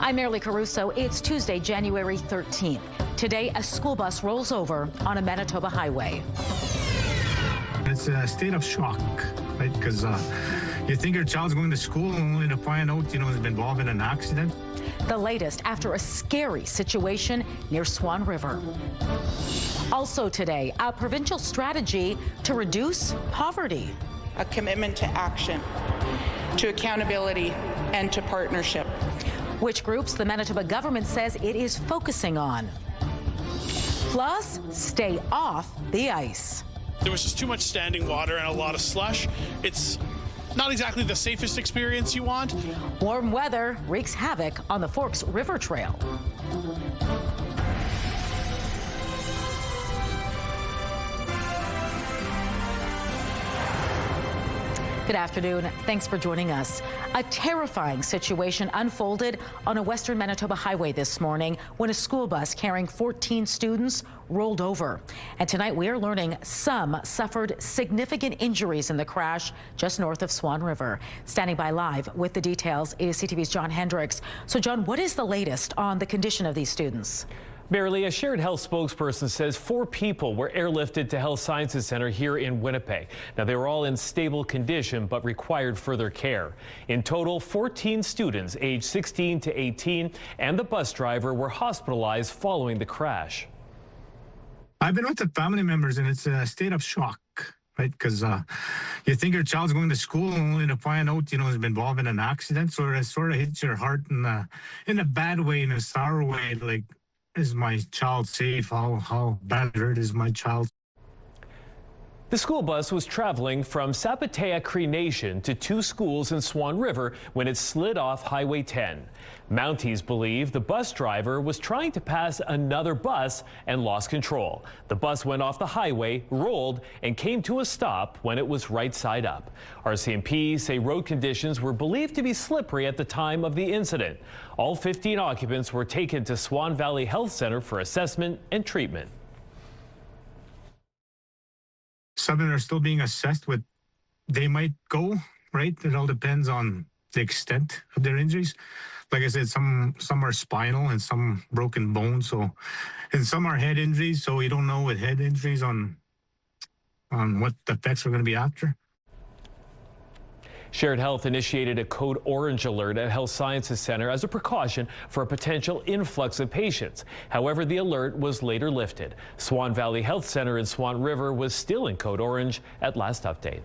I'm Marilee Caruso. It's Tuesday, January 13th. Today, a school bus rolls over on a Manitoba highway. It's a state of shock, right? Because you think your child's going to school only to find out, has been involved in an accident. The latest after a scary situation near Swan River. Also today, a provincial strategy to reduce poverty. A commitment to action, to accountability, and to partnership. Which groups the Manitoba government says it is focusing on. Plus, stay off the ice. There was just too much standing water and a lot of slush. It's not exactly the safest experience you want. Warm weather wreaks havoc on the Forks River Trail. Good afternoon. Thanks for joining us. A terrifying situation unfolded on a western Manitoba highway this morning when a school bus carrying 14 students rolled over. And tonight we are learning some suffered significant injuries in the crash just north of Swan River. Standing by live with the details is CTV's John Hendricks. So John, what is the latest on the condition of these students? Marilee, a Shared Health spokesperson says 4 people were airlifted to Health Sciences Center here in Winnipeg. Now, they were all in stable condition but required further care. In total, 14 students aged 16 to 18 and the bus driver were hospitalized following the crash. I've been with the family members, and it's a state of shock, right? Because you think your child's going to school only to find out, has been involved in an accident. So it sort of hits your heart in a bad way, in a sour way, like, is my child safe? How bad hurt is my child? The school bus was traveling from Sapatea Cree Nation to 2 schools in Swan River when it slid off Highway 10. Mounties believe the bus driver was trying to pass another bus and lost control. The bus went off the highway, rolled, and came to a stop when it was right side up. RCMP say road conditions were believed to be slippery at the time of the incident. All 15 occupants were taken to Swan Valley Health Center for assessment and treatment. 7 are still being assessed with, they might go, right? It all depends on the extent of their injuries. Like I said, some are spinal and some broken bones. And some are head injuries. So you don't know with head injuries on what the effects are going to be after. Shared Health initiated a code orange alert at Health Sciences Center as a precaution for a potential influx of patients. However, the alert was later lifted. Swan Valley Health Center in Swan River was still in code orange at last update.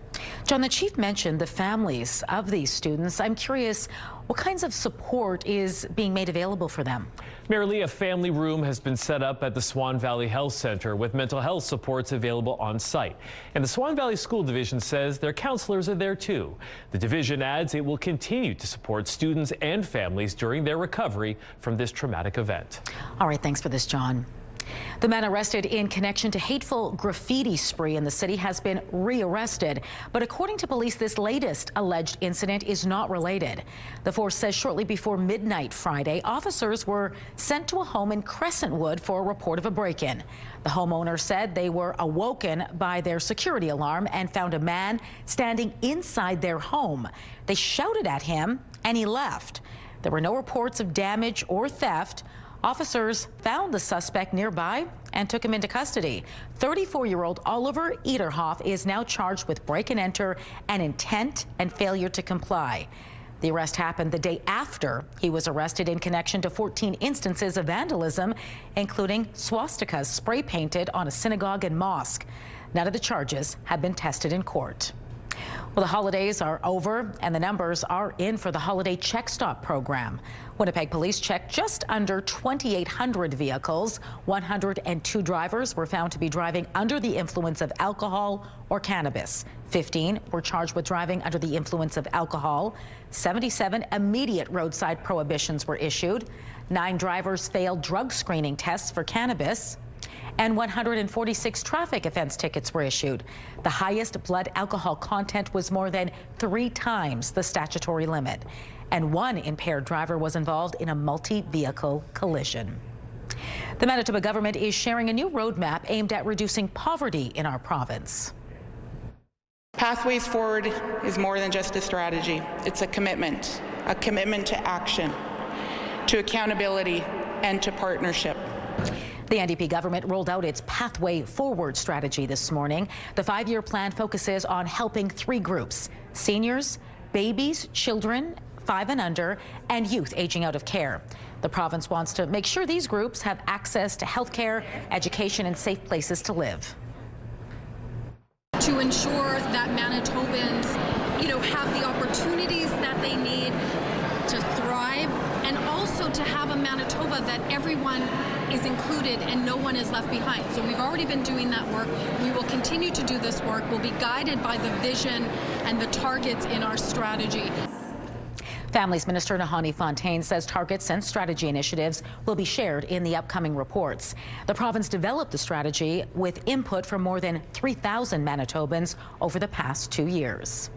John, the chief mentioned the families of these students. I'm curious, what kinds of support is being made available for them? Marilee, a family room has been set up at the Swan Valley Health Center with mental health supports available on site. And the Swan Valley School Division says their counselors are there too. The division adds it will continue to support students and families during their recovery from this traumatic event. All right, thanks for this, John. The man arrested in connection to hateful graffiti spree in the city has been rearrested. But according to police, this latest alleged incident is not related. The force says shortly before midnight Friday, officers were sent to a home in Crescentwood for a report of a break-in. The homeowner said they were awoken by their security alarm and found a man standing inside their home. They shouted at him and he left. There were no reports of damage or theft. Officers found the suspect nearby and took him into custody. 34-year-old Oliver Ederhoff is now charged with break and enter and intent and failure to comply. The arrest happened the day after he was arrested in connection to 14 instances of vandalism, including swastikas spray painted on a synagogue and mosque. None of the charges have been tested in court. Well, the holidays are over and the numbers are in for the holiday checkstop program. Winnipeg police checked just under 2,800 vehicles. 102 drivers were found to be driving under the influence of alcohol or cannabis. 15 were charged with driving under the influence of alcohol. 77 immediate roadside prohibitions were issued. 9 drivers failed drug screening tests for cannabis. And 146 traffic offense tickets were issued. The highest blood alcohol content was more than 3 times the statutory limit. And 1 impaired driver was involved in a multi-vehicle collision. The Manitoba government is sharing a new roadmap aimed at reducing poverty in our province. Pathways Forward is more than just a strategy. It's a commitment to action, to accountability, and to partnership. The NDP government rolled out its Pathway Forward strategy this morning. The 5-year plan focuses on helping 3 groups: seniors, babies, children 5 and under, and youth aging out of care. The province wants to make sure these groups have access to health care, education, and safe places to live. To ensure that Manitobans, have the opportunities that they need to thrive, and also to have a Manitoba that everyone is included and no one is left behind. So we've already been doing that work. We will continue to do this work. We'll be guided by the vision and the targets in our strategy. Families Minister Nahanni Fontaine says targets and strategy initiatives will be shared in the upcoming reports. The province developed the strategy with input from more than 3,000 Manitobans over the past 2 years.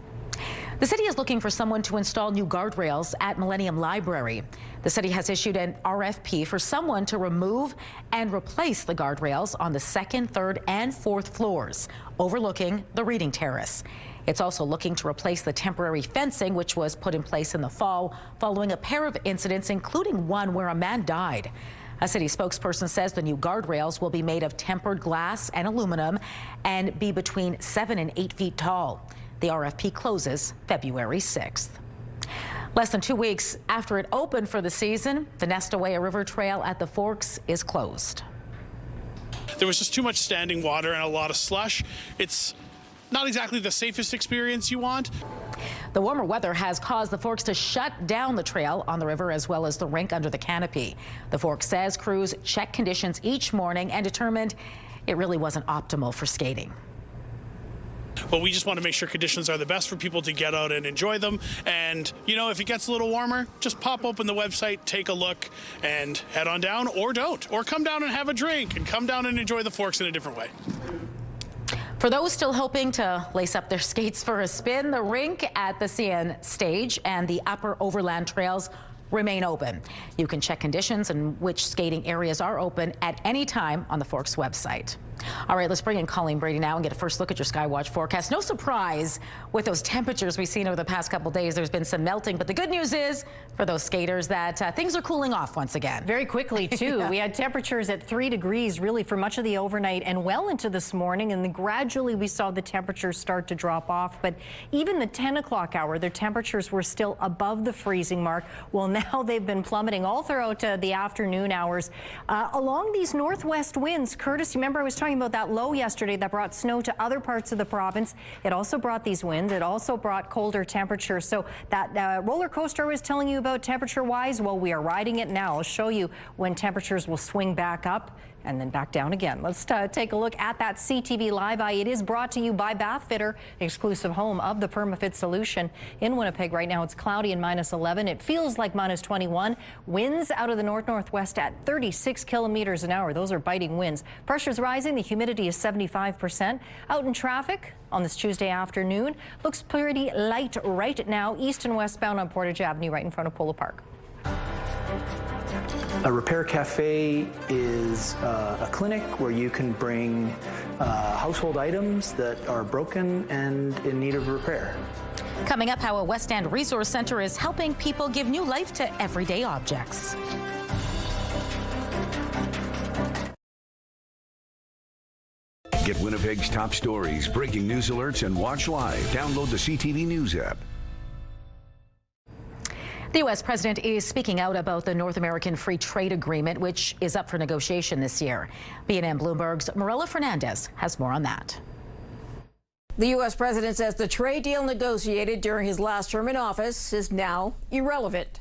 The city is looking for someone to install new guardrails at Millennium Library. The city has issued an RFP for someone to remove and replace the guardrails on the 2nd, 3rd, and 4th floors, overlooking the reading terrace. It's also looking to replace the temporary fencing, which was put in place in the fall following a pair of incidents, including one where a man died. A city spokesperson says the new guardrails will be made of tempered glass and aluminum and be between 7 and 8 feet tall. The RFP closes February 6th. Less than 2 weeks after it opened for the season, the Nestaway River Trail at the Forks is closed. There was just too much standing water and a lot of slush. It's not exactly the safest experience you want. The warmer weather has caused the Forks to shut down the trail on the river as well as the rink under the canopy. The Forks says crews checked conditions each morning and determined it really wasn't optimal for skating. But we just want to make sure conditions are the best for people to get out and enjoy them. And, if it gets a little warmer, just pop open the website, take a look, and head on down, or don't. Or come down and have a drink, and come down and enjoy the Forks in a different way. For those still hoping to lace up their skates for a spin, the rink at the CN stage and the upper overland trails remain open. You can check conditions and which skating areas are open at any time on the Forks website. All right, let's bring in Colleen Brady now and get a first look at your Skywatch forecast. No surprise with those temperatures we've seen over the past couple days. There's been some melting, but the good news is for those skaters that things are cooling off once again. Very quickly, too. Yeah. We had temperatures at 3 degrees really for much of the overnight and well into this morning, and then gradually we saw the temperatures start to drop off. But even the 10 o'clock hour, their temperatures were still above the freezing mark. Well, now they've been plummeting all throughout the afternoon hours along these northwest winds. Curtis, remember I was talking about that low yesterday that brought snow to other parts of the province. It also brought these winds. It also brought colder temperatures. So that roller coaster I was telling you about temperature-wise, well, we are riding it now. I'll show you when temperatures will swing back up and then back down again. Let's take a look at that CTV Live Eye. It is brought to you by Bathfitter, exclusive home of the PermaFit solution. In Winnipeg right now, it's cloudy and -11. It feels like -21. Winds out of the north-northwest at 36 kilometers an hour. Those are biting winds. Pressure's rising. The humidity is 75%. Out in traffic on this Tuesday afternoon, looks pretty light right now, east and westbound on Portage Avenue, right in front of Polo Park. A repair cafe is a clinic where you can bring household items that are broken and in need of repair. Coming up, how a West End Resource Centre is helping people give new life to everyday objects. Get Winnipeg's top stories, breaking news alerts, and watch live. Download the CTV News app. The U.S. president is speaking out about the North American Free Trade Agreement, which is up for negotiation this year. BNN Bloomberg's Marilla Fernandez has more on that. The U.S. president says the trade deal negotiated during his last term in office is now irrelevant.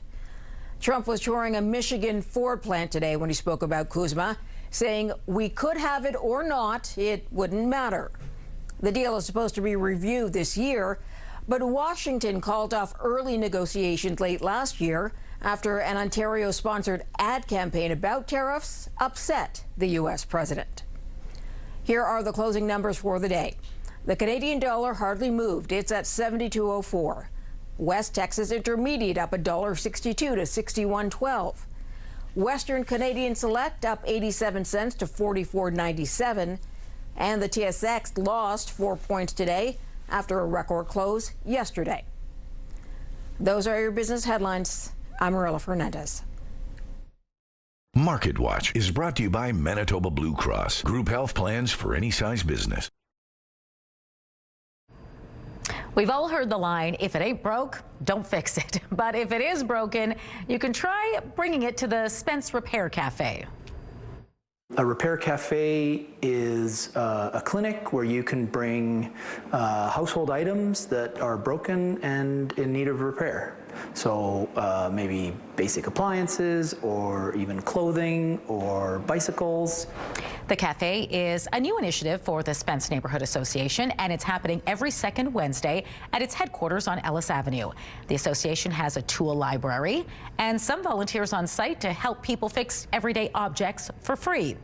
Trump was touring a Michigan Ford plant today when he spoke about CUSMA, saying we could have it or not, it wouldn't matter. The deal is supposed to be reviewed this year, but Washington called off early negotiations late last year after an Ontario-sponsored ad campaign about tariffs upset the U.S. president. Here are the closing numbers for the day. The Canadian dollar hardly moved. It's at 72.04. West Texas Intermediate up $1.62 to 61.12. Western Canadian Select up 87 cents to 44.97. And the TSX lost 4 points today after a record close yesterday. Those are your business headlines. I'm Marilla Fernandez. Market Watch is brought to you by Manitoba Blue Cross. Group health plans for any size business. We've all heard the line, if it ain't broke, don't fix it. But if it is broken, you can try bringing it to the Spence Repair Cafe. A repair cafe is a clinic where you can bring household items that are broken and in need of repair. So maybe basic appliances or even clothing or bicycles. The cafe is a new initiative for the Spence Neighborhood Association, and it's happening every second Wednesday at its headquarters on Ellis Avenue. The association has a tool library and some volunteers on site to help people fix everyday objects for free.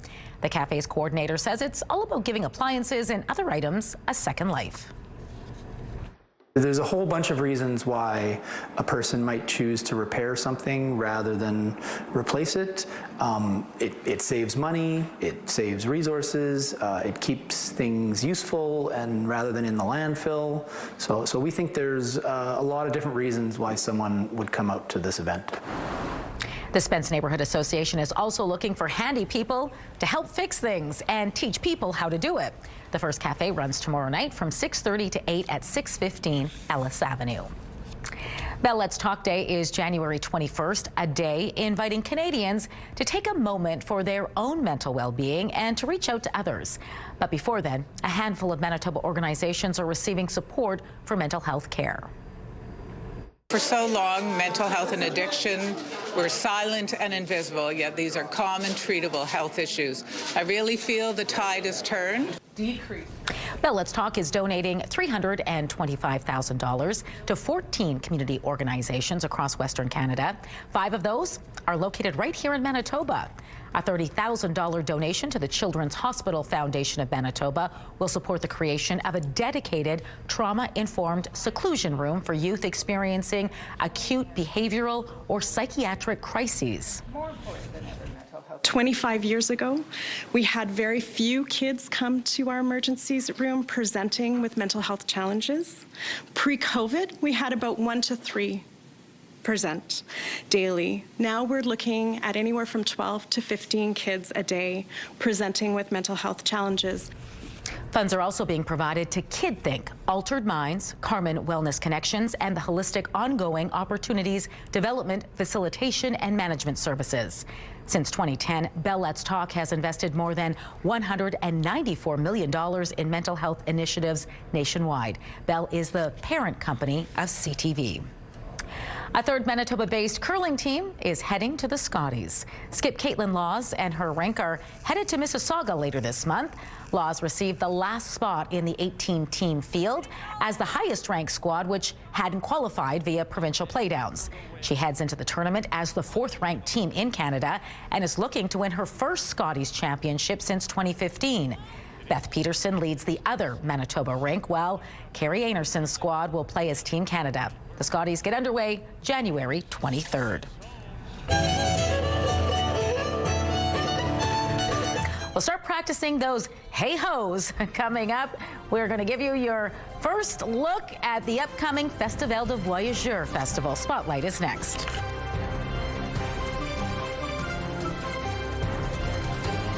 The cafe's coordinator says it's all about giving appliances and other items a second life. There's a whole bunch of reasons why a person might choose to repair something rather than replace it. It saves money, it saves resources, it keeps things useful and rather than in the landfill. So we think there's a lot of different reasons why someone would come out to this event. The Spence Neighborhood Association is also looking for handy people to help fix things and teach people how to do it. The first cafe runs tomorrow night from 6:30 to 8 at 615 Ellis Avenue. Bell Let's Talk Day is January 21st, a day inviting Canadians to take a moment for their own mental well-being and to reach out to others. But before then, a handful of Manitoba organizations are receiving support for mental health care. For so long, mental health and addiction were silent and invisible, yet these are common, treatable health issues. I really feel the tide has turned. Bell Let's Talk is donating $325,000 to 14 community organizations across Western Canada. 5 of those are located right here in Manitoba. A $30,000 donation to the Children's Hospital Foundation of Manitoba will support the creation of a dedicated trauma-informed seclusion room for youth experiencing acute behavioral or psychiatric crises. 25 years ago, we had very few kids come to our emergencies room presenting with mental health challenges. Pre-COVID, we had about 1 to 3 present daily. Now we're looking at anywhere from 12 to 15 kids a day presenting with mental health challenges. Funds are also being provided to KidThink, Altered Minds, Carmen Wellness Connections, and the Holistic Ongoing Opportunities Development, Facilitation, and Management Services. Since 2010, Bell Let's Talk has invested more than $194 million in mental health initiatives nationwide. Bell is the parent company of CTV. A third Manitoba-based curling team is heading to the Scotties. Skip Caitlin Laws and her rank are headed to Mississauga later this month. Laws received the last spot in the 18-team field as the highest-ranked squad, which hadn't qualified via provincial playdowns. She heads into the tournament as the 4th-ranked team in Canada and is looking to win her first Scotties championship since 2015. Beth Peterson leads the other Manitoba rink, while Carrie Anerson's squad will play as Team Canada. The Scotties get underway January 23rd. We'll start practicing those hey-ho's coming up. We're going to give you your first look at the upcoming Festival de Voyageurs Festival. Spotlight is next.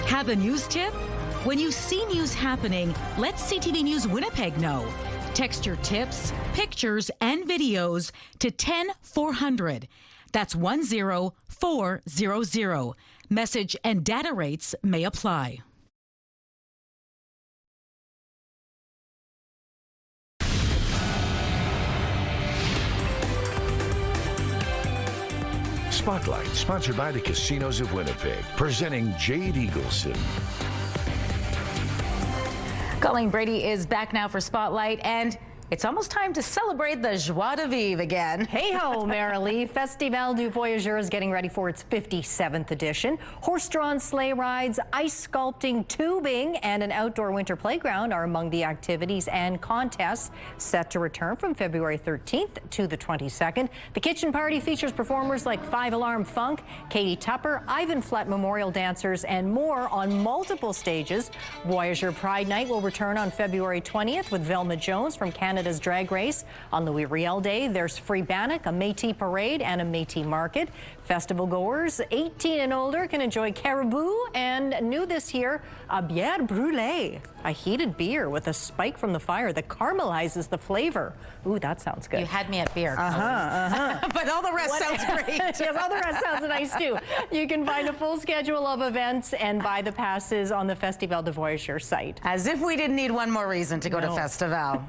Have a news tip? When you see news happening, let CTV News Winnipeg know. Text your tips, pictures, and videos to 10400. That's 10400. Message and data rates may apply. Spotlight, sponsored by the Casinos of Winnipeg, presenting Jade Eagleson. Colleen Brady is back now for Spotlight, and it's almost time to celebrate the joie de vivre again. Hey-ho, Marilee. Festival du Voyageur is getting ready for its 57th edition. Horse-drawn sleigh rides, ice sculpting, tubing, and an outdoor winter playground are among the activities and contests set to return from February 13th to the 22nd. The kitchen party features performers like 5 Alarm Funk, Katie Tupper, Ivan Flett Memorial Dancers, and more on multiple stages. Voyageur Pride Night will return on February 20th with Velma Jones from Canada's Drag Race. On Louis Riel Day, there's Free Bannock, a Métis parade, and a Métis market. Festival goers 18 and older can enjoy caribou and new this year, a bière brûlée, a heated beer with a spike from the fire that caramelizes the flavor. Ooh, that sounds good. You had me at beer. But all the rest sounds great. Yes, all the rest sounds nice too. You can find a full schedule of events and buy the passes on the Festival de Voyageurs site. As if we didn't need one more reason to go to Festival.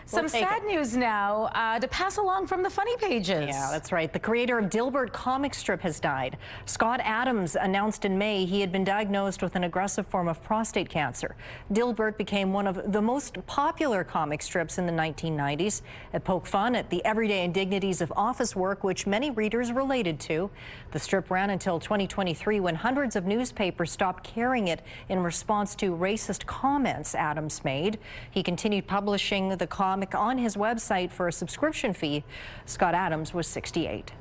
Some sad news now to pass along from the funny pages. Yeah, that's right. The creator of Dilbert comic strip has died. Scott Adams announced in May he had been diagnosed with an aggressive form of prostate cancer. Dilbert became one of the most popular comic strips in the 1990s. It poked fun at the everyday indignities of office work, which many readers related to. The strip ran until 2023 when hundreds of newspapers stopped carrying it in response to racist comments Adams made. He continued publishing the comic on his website for a subscription fee. Scott Adams was 68.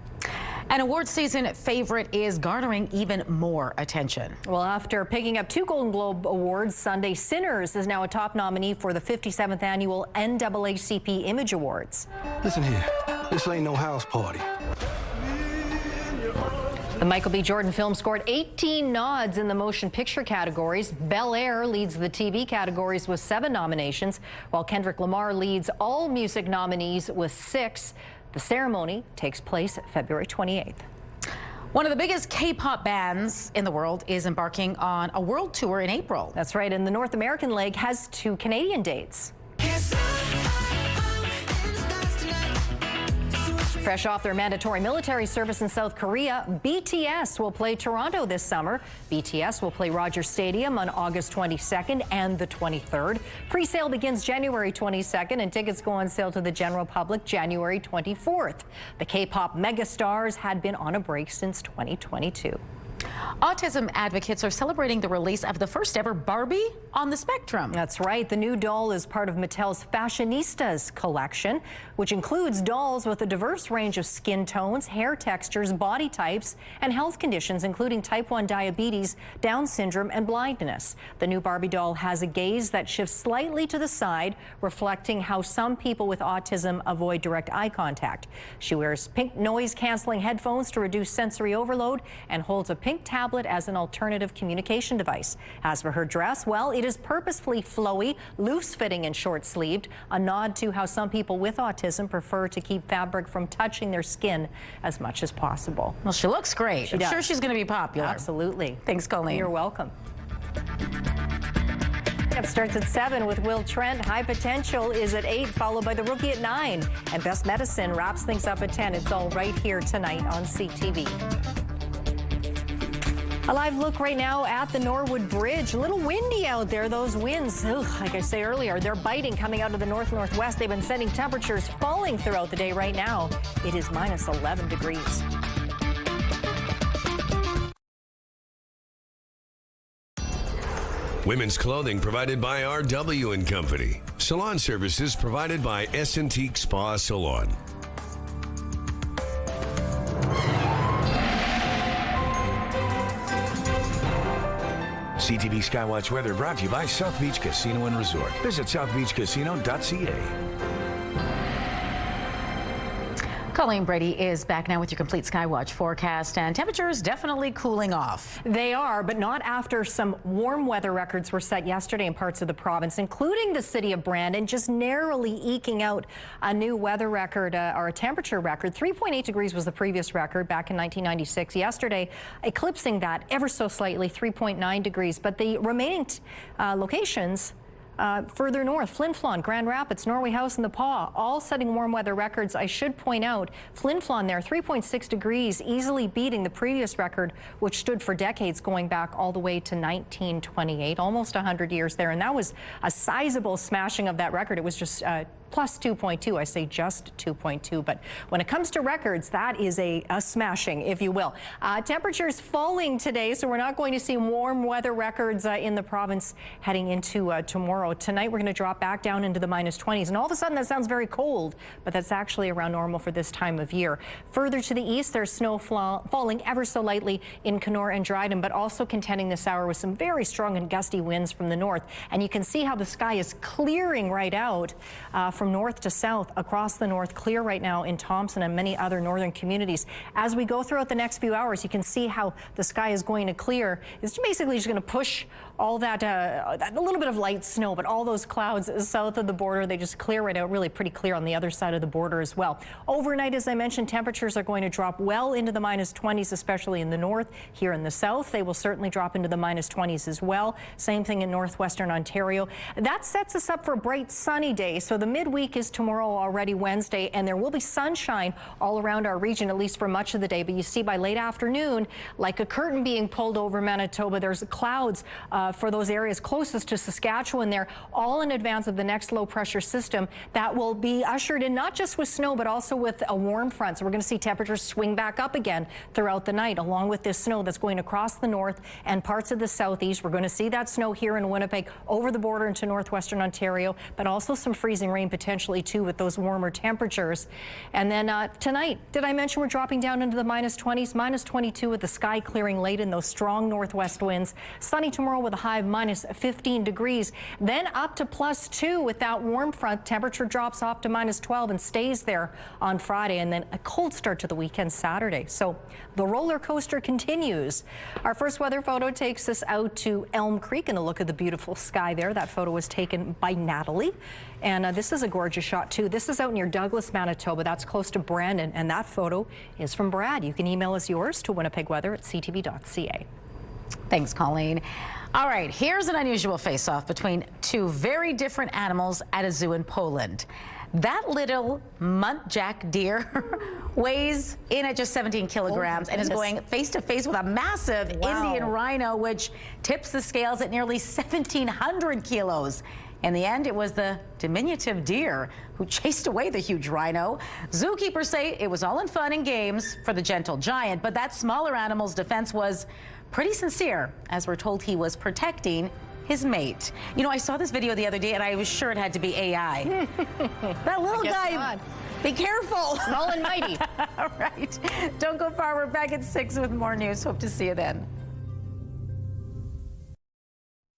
An award season favorite is garnering even more attention. Well, after picking up 2 Golden Globe Awards Sunday, Sinners is now a top nominee for the 57th annual NAACP Image Awards. Listen here, this ain't no house party. The Michael B. Jordan film scored 18 nods in the motion picture categories. Bel Air leads the TV categories with 7 nominations, while Kendrick Lamar leads all music nominees with 6. The ceremony takes place February 28th. One of the biggest K-pop bands in the world is embarking on a world tour in April. That's right, and the North American leg has 2 Canadian dates. Fresh off their mandatory military service in South Korea, BTS will play Toronto this summer. BTS will play Rogers Stadium on August 22nd and the 23rd. Pre-sale begins January 22nd and tickets go on sale to the general public January 24th. The K-pop megastars had been on a break since 2022. Autism advocates are celebrating the release of the first ever Barbie on the spectrum. That's right. The new doll is part of Mattel's Fashionistas collection, which includes dolls with a diverse range of skin tones, hair textures, body types, and health conditions, including type 1 diabetes, Down syndrome, and blindness. The new Barbie doll has a gaze that shifts slightly to the side, reflecting how some people with autism avoid direct eye contact. She wears pink noise-canceling headphones to reduce sensory overload and holds a pink tablet as an alternative communication device. As for her dress, well, it is purposefully flowy, loose-fitting and short-sleeved, a nod to how some people with autism prefer to keep fabric from touching their skin as much as possible. Well, she looks great. I'm sure she's going to be popular. Absolutely. Thanks, Colleen. You're welcome. It starts at 7 with Will Trent. High Potential is at 8, followed by The Rookie at 9. And Best Medicine wraps things up at 10. It's all right here tonight on CTV. A live look right now at the Norwood Bridge. A little windy out there. Those winds, like I say earlier, they're biting coming out of the north-northwest. They've been sending temperatures falling throughout the day. Right now, it is minus 11 degrees. Women's clothing provided by RW & Company. Salon services provided by S&Teak Spa Salon. CTV Skywatch weather brought to you by South Beach Casino and Resort. Visit southbeachcasino.ca. Colleen Brady is back now with your complete Skywatch forecast, and temperatures definitely cooling off. They are, but not after some warm weather records were set yesterday in parts of the province, including the city of Brandon, just narrowly eking out a new weather record or a temperature record. 3.8 degrees was the previous record back in 1996. Yesterday, eclipsing that ever so slightly, 3.9 degrees. But the remaining locations further north, Flin Flon, Grand Rapids, Norway House, and the Paw, all setting warm weather records. I should point out, Flin Flon there, 3.6 degrees, easily beating the previous record, which stood for decades going back all the way to 1928, almost 100 years there. And that was a sizable smashing of that record. It was just plus 2.2. I say just 2.2. But when it comes to records, that is a smashing, if you will. Temperatures falling today, so we're not going to see warm weather records in the province heading into tomorrow. Tonight, we're going to drop back down into the minus 20s. And all of a sudden, that sounds very cold, but that's actually around normal for this time of year. Further to the east, there's snow falling ever so lightly in Kenora and Dryden, but also contending this hour with some very strong and gusty winds from the north. And you can see how the sky is clearing right out from from north to south across the north, clear right now in Thompson and many other northern communities. As we go throughout the next few hours, you can see how the sky is going to clear. It's basically just going to push all that, a little bit of light snow, but all those clouds south of the border, they just clear right out, really pretty clear on the other side of the border as well. Overnight, as I mentioned, temperatures are going to drop well into the -20s, especially in the north. Here in the south, they will certainly drop into the -20s as well. Same thing in northwestern Ontario. That sets us up for a bright sunny day. So the midweek is tomorrow, already Wednesday, and there will be sunshine all around our region, at least for much of the day. But you see by late afternoon, like a curtain being pulled over Manitoba, there's clouds for those areas closest to Saskatchewan there, all in advance of the next low pressure system that will be ushered in not just with snow, but also with a warm front. So we're going to see temperatures swing back up again throughout the night, along with this snow that's going across the north and parts of the southeast. We're going to see that snow here in Winnipeg over the border into northwestern Ontario, but also some freezing rain potentially too with those warmer temperatures. And then tonight, did I mention we're dropping down into the -20s, -22 with the sky clearing late in those strong northwest winds. Sunny tomorrow with a high of -15 degrees, then up to +2 with that warm front. Temperature drops off to -12 and stays there on Friday, and then a cold start to the weekend Saturday. So the roller coaster continues. Our first weather photo takes us out to Elm Creek and a look at the beautiful sky there. That photo was taken by Natalie, and this is a gorgeous shot too. This is out near Douglas, Manitoba. That's close to Brandon, and that photo is from Brad. You can email us yours to winnipegweather@ctv.ca. Thanks, Colleen. All right, here's an unusual face-off between two very different animals at a zoo in Poland. That little muntjac deer weighs in at just 17 kilograms and is going face-to-face with a massive Indian rhino, which tips the scales at nearly 1,700 kilos. In the end, it was the diminutive deer who chased away the huge rhino. Zookeepers say it was all in fun and games for the gentle giant, but that smaller animal's defense was pretty sincere, as we're told he was protecting his mate. You know, I saw this video the other day and I was sure it had to be AI. That little guy, be careful. Small and mighty. All right, don't go far. We're back at 6 with more news. Hope to see you then.